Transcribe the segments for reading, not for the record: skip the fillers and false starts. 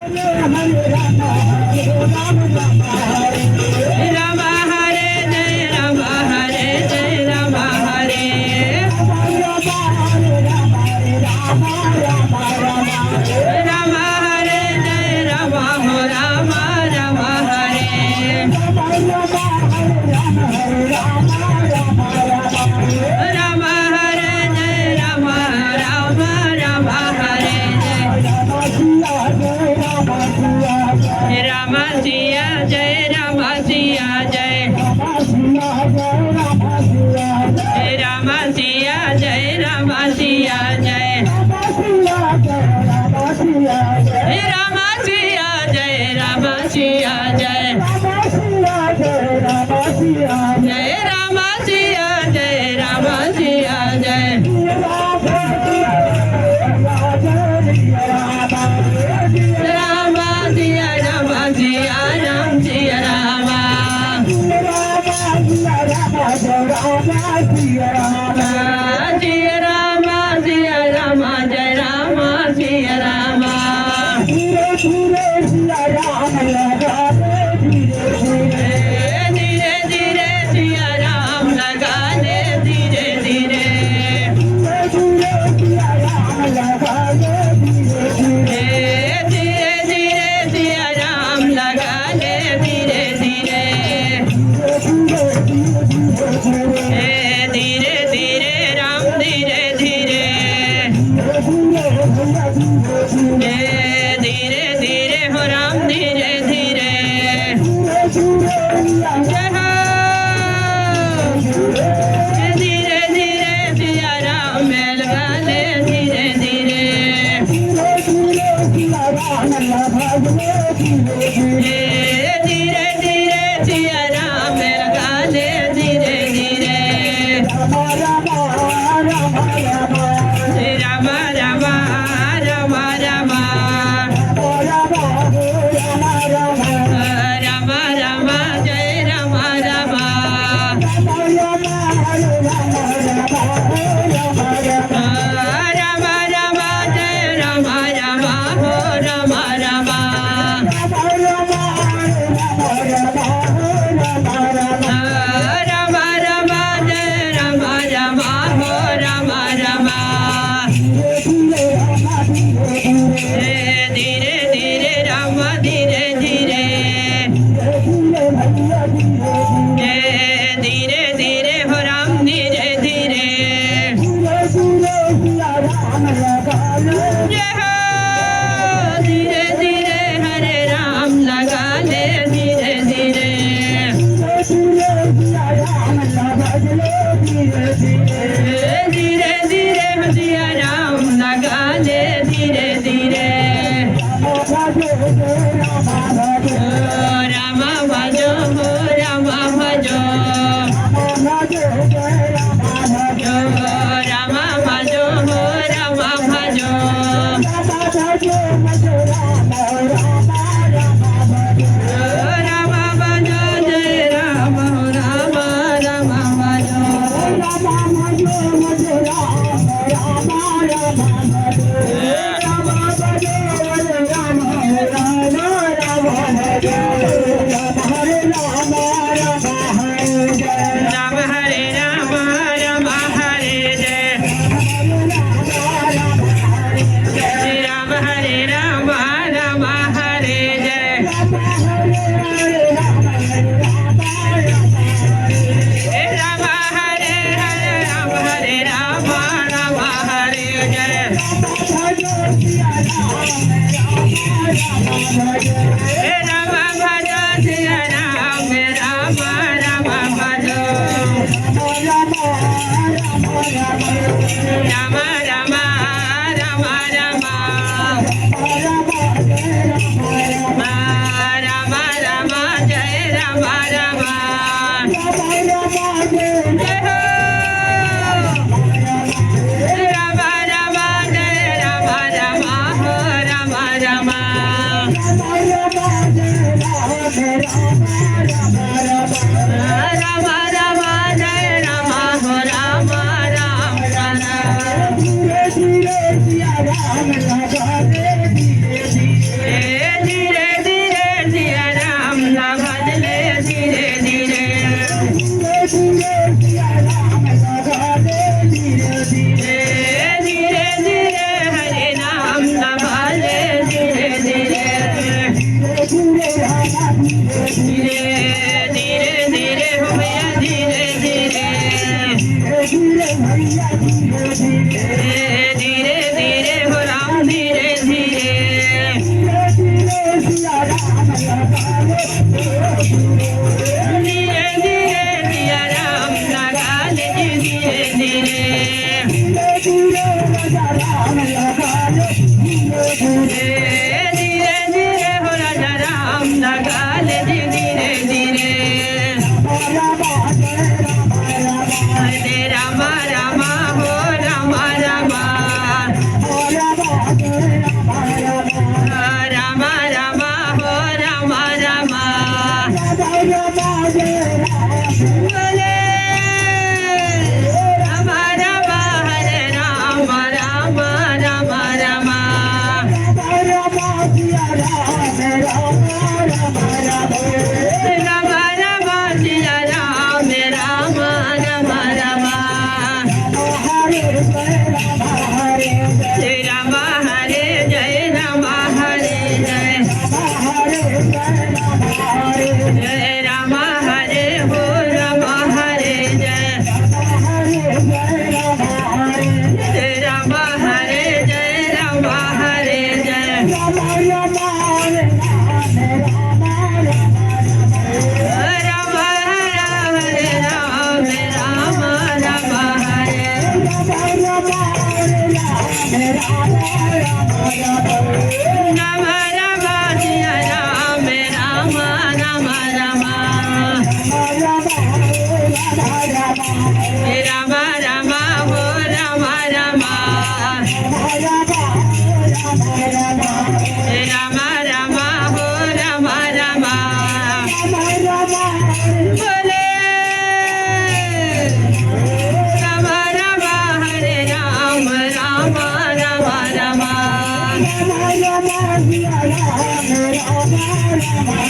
धीरे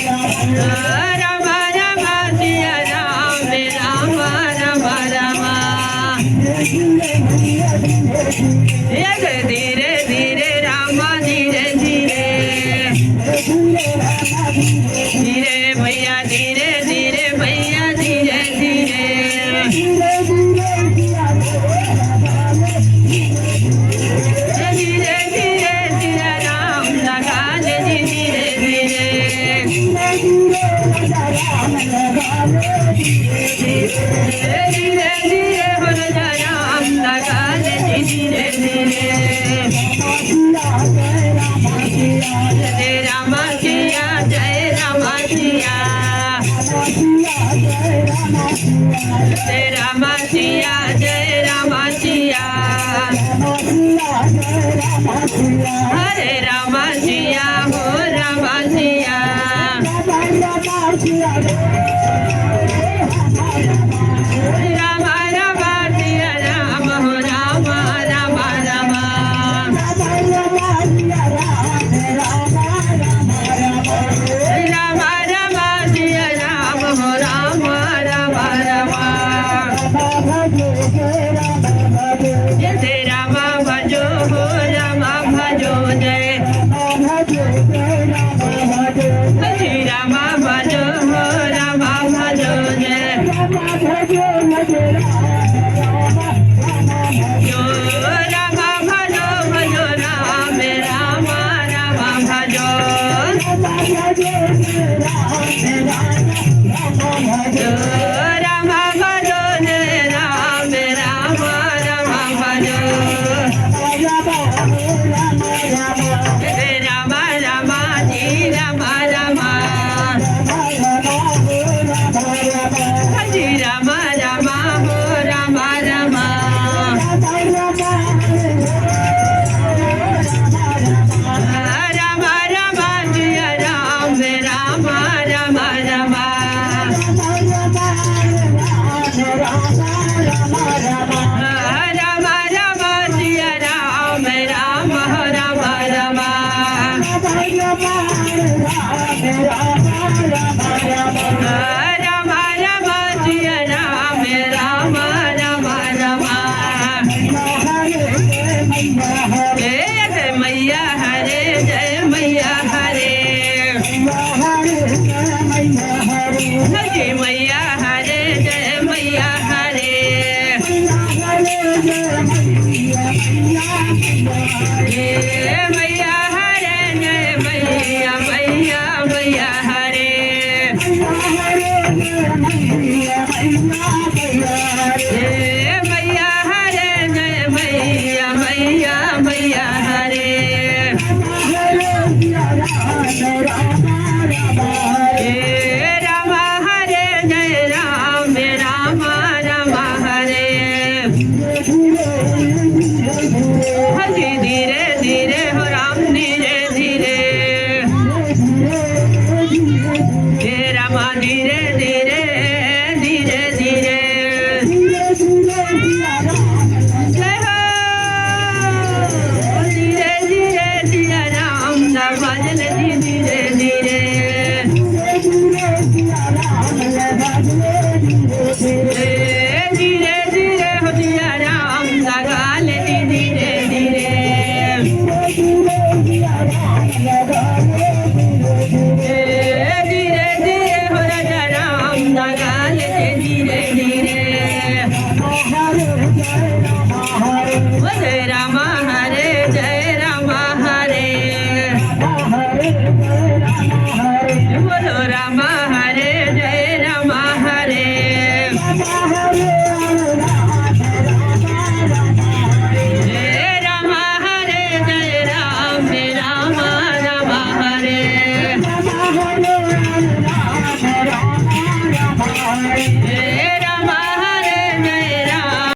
राम राम सिया राम राम राम राम धीरे धीरे राम धीरे धीरे धीरे भैया धीरे धीरे भैया धीरे धीरे धीरे धीरे सिया राम लगा ले धीरे धीरे धीरे धीरे हो राम लगा ले धीरे धीरे जय राम सिया जय राम सिया जय राम सिया जय राम सिया हरे राम सिया हो राम सिया राम राम सिया राम हो राम राम राम राम राम सिया राम हो राम राम राम जय राम भजो हो राम भजो जय श्री राम भजो हो राम भजो जय जो राम भजो भजो राम राम राम भजो जो राम भजो जय राम राम राम भजो जय राम राम जी राम राम जी राम राम हो राम राम राम राम सिया राम राम राम राम राम राम सिया राम राम राम राम राम राम सिया राम राम राम राम जय मैया हरे जय मैया हरे जय मैया हरे जय मैया हरे जय मैया हरे जय मैया मैया मैया हरे जय मैया हरे जय मैया मैया मैया हरे जय राम हरे जय राम राम राम हरे हरे धीरे धीरे हो राम धीरे धीरे हे राम धीरे धीरे धीरे धीरे जय हो धीरे धीरे सिया राम भजन धीरे धीरे धीरे धीरे हो सिया राम लगा ले धीरे धीरे धीरे धीरे हो राजा राम लगा ले धीरे धीरे जय राम हरे जय राम हरे बोलो राम